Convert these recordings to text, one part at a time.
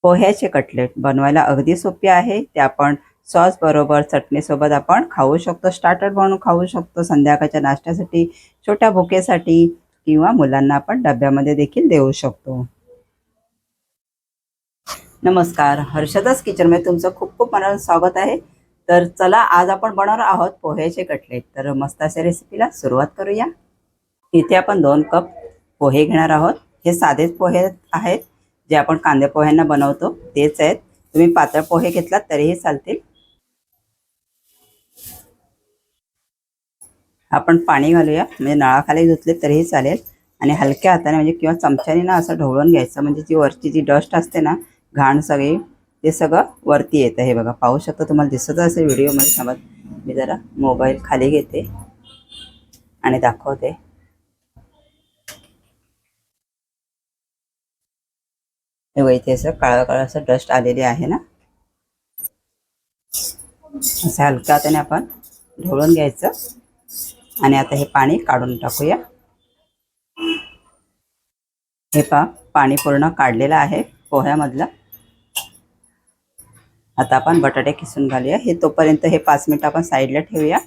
पोह्याचे cutlet बनवायला अगदी सोपे आहे. ते आपण सॉस बरोबर चटणीसोबत आपण खाऊ शकतो. स्टार्टर बनवून खाऊ शकतो. संध्याकाळच्या नाश्त्यासाठी, छोट्या भुकेसाठी किंवा मुलांना आपण डब्यामध्ये देखील देऊ शकतो. नमस्कार, हर्षदास किचनमध्ये तुमचं खूप खूप मनापासून स्वागत आहे. तर चला, आज आपण बनवणार आहोत पोह्याचे कटलेट. तर मस्त अशा रेसिपीला सुरुवात करूया. इथे आपण 2 कप पोहे घेणार आहोत. हे साधेच पोहे आहेत, जे आपण कांदे पोह्यांना बनवतो तेच आहेत. तुम्ही पातळ पोहे घेतलात तरीही चालतील. आपण पाणी घालूया, म्हणजे नळाखाली धुतले तरीही चालेल. आणि हलक्या हाताने म्हणजे किंवा चमच्याने ना असं ढवळून घ्यायचं, म्हणजे जी वरची जी डस्ट असते ना, घाण सगळी, ते सगळं वरती येतं. हे बघा, पाहू शकता, तुम्हाला दिसत असेल व्हिडिओमध्ये. समज मी जरा मोबाईल खाली घेते आणि दाखवते. हे बघा, इथे असं काळं काळं असं डस्ट आलेली आहे ना. असं हलक्या हाताने आपण ढवळून घ्यायचं. आणि आता हे पाणी काढून टाकूया. हे पहा, पाणी पूर्ण काढलेलं आहे पोह्यामधलं. आता आपण बटाटे किसून घालूया. हे तोपर्यंत हे 5 मिनिट आपण साईडला ठेवूया.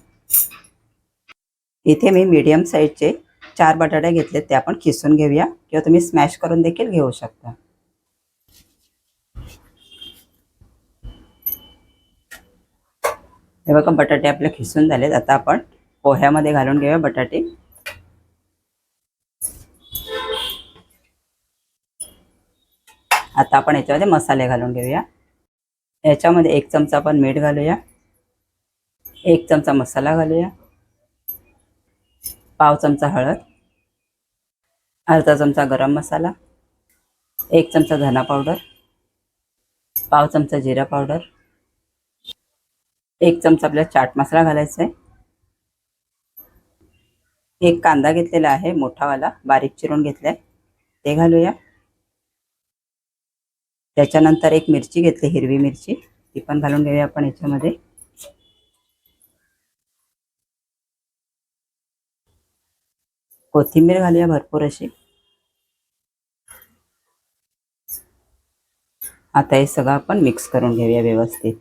इथे मी मीडियम साईजचे 4 बटाटे घेतले, ते आपण किसून घेऊया, किंवा तुम्ही स्मॅश करून देखील घेऊ शकता. हे बघा, बटाटे आपले खिसून झालेत. आता आपण पोह्यामध्ये घालून घेऊया बटाटे. आता आपण याच्यामध्ये मसाले घालून घेऊया. याच्यामध्ये 1 चमचा आपण मीठ घालूया. 1 चमचा मसाला घालूया. पाव चमचा हळद. अर्धा चमचा गरम मसाला. 1 चमचा धना पावडर. पाव चमचा जिरा पावडर. 1 चमचा आपल्याला चाट मसाला घालायचा आहे. 1 कांदा घेतलेला आहे, मोठावाला, बारीक चिरून घेतलाय, ते घालूया. त्याच्यानंतर 1 मिरची घेतली, हिरवी मिरची, ती पण घालून घेऊया आपण याच्यामध्ये. कोथिंबीर घालूया भरपूर अशी. आता हे सगळं आपण मिक्स करून घेऊया व्यवस्थित.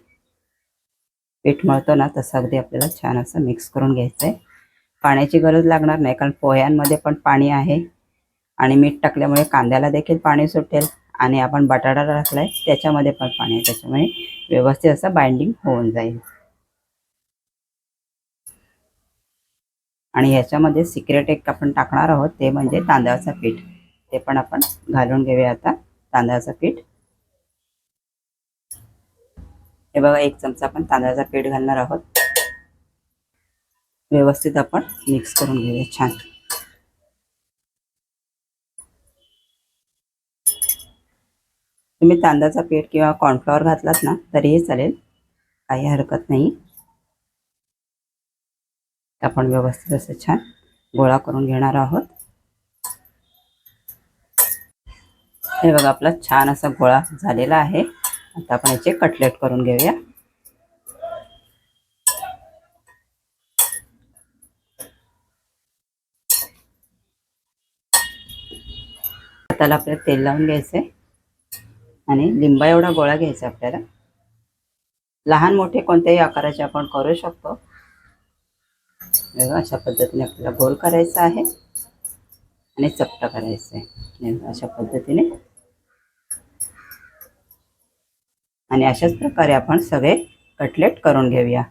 पीठ मळतो ना तसं अगदी आपल्याला छान असं मिक्स करून घ्यायचं आहे. पाण्याची गरज लागणार नाही, कारण पोह्यांमध्ये पण पाणी आहे आणि मीठ टाकल्यामुळे कांद्याला देखील पाणी सुटेल, आणि आपण बटाटा टाकलाय त्याच्यामध्ये पण पाणी आहे, त्याच्यामुळे व्यवस्थित असं बाइंडिंग होऊन जाईल. आणि ह्याच्यामध्ये सिक्रेट एक आपण टाकणार आहोत, ते म्हणजे तांदळाचं पीठ. ते पण आपण घालून घेऊया आता, तांदळाचं पीठ. हे बघा, 1 चमचा आपण तांदळाचं पीठ घालणार आहोत. व्यवस्थित आपण मिक्स करून घेऊया छान. तुम्ही तांदळाचं पीठ किंवा कॉर्नफ्लॉवर घातलात ना तरीही चालेल, काही हरकत नाही. आपण व्यवस्थित असं छान गोळा करून घेणार आहोत. हे बघा, आपला छान असा गोळा झालेला आहे. आता आपण याचे कटलेट करून घेऊया. हाताला आपल्याला तेल लावून घ्यायचंय आणि लिंबा एवढा गोळा घ्यायचा आपल्याला. लहान मोठे कोणत्याही आकाराचे आपण करू शकतो. बघा, अशा पद्धतीने आपल्याला गोल करायचा आहे आणि चपटा करायचा आहे, अशा पद्धतीने. आणि अशाच प्रकारे आपण सगळे कटलेट करून घेऊया.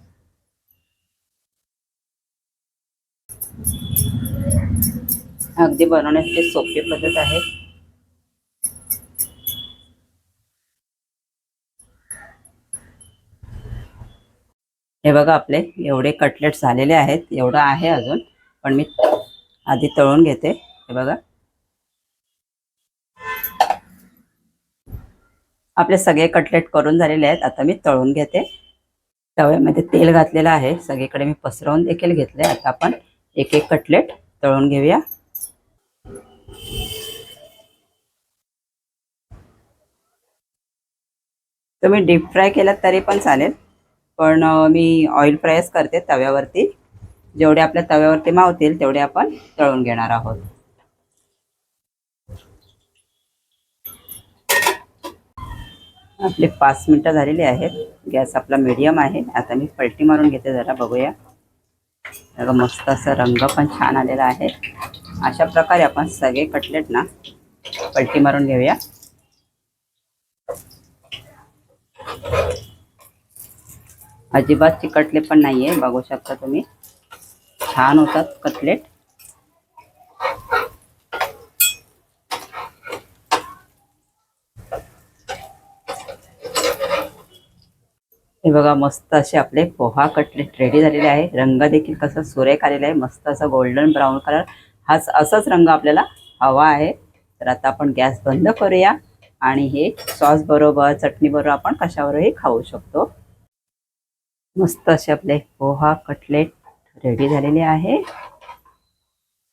अगदी बनवण्याची सोपी पद्धत आहे. हे बघा, आपले एवढे कटलेट झालेले आहेत. एवढं आहे अजून, पण मी आधी तळून घेते. हे बघा, आपले सगळे कटलेट करून झालेले आहेत. आता मी तळून घेते. तव्यामध्ये तेल घातलेलं आहे, सगळीकडे मी पसरवून देखील घेतले. आता आपण एक एक कटलेट तळून घेऊया. तुम्ही डीप फ्राय केलात तरी पण चालेल, पण मी ऑइल फ्रायच करते तव्यावरती. जेवढे आपल्या तव्यावरती मावतील तेवढे आपण तळून घेणार आहोत. आपले 5 मिनिटं झालेली आहेत. गॅस आपला मीडियम आहे. आता मी पलटी मारून घेते, जरा बघूया. बघा मस्त असा रंग पण छान आलेला आहे. अशा प्रकारे आपण सगळे कटलेट ना पलटी मारून घेऊया. अजिबात चिकटले पण नाहीये, बघू शकता तुम्ही. छान होतात कटलेट. हे बघा मस्त असे आपले पोहा कटलेट रेडी झालेले आहे. रंग देखील कसा सुरेख आलेला आहे, मस्त असा गोल्डन ब्राऊन कलर. हाच असाच रंग आपल्याला हवा आहे. तर आता आपण गॅस बंद करूया आणि हे सॉस बरोबर, चटणी बरोबर आपण कशावरही खाऊ शकतो. मस्त असे आपले पोहा कटलेट रेडी झालेले आहे.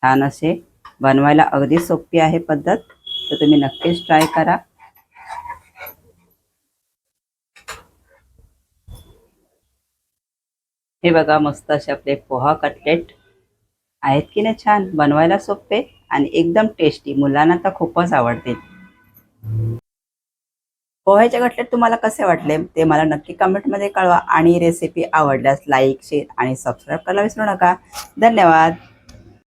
छान असे बनवायला अगदी सोपी आहे पद्धत, तर तुम्ही नक्कीच ट्राय करा. हे बघा मस्त असे आपले पोहा कटलेट आहेत की नाही छान, बनवायला सोपे आणि एकदम टेस्टी. मुलांना तर खूपच आवडतील. पोह्याचे कटलेट तुम्हाला कसे वाटले ते मला नक्की कमेंटमध्ये कळवा आणि रेसिपी आवडल्यास लाईक, शेअर आणि सबस्क्राईब करायला विसरू नका. धन्यवाद.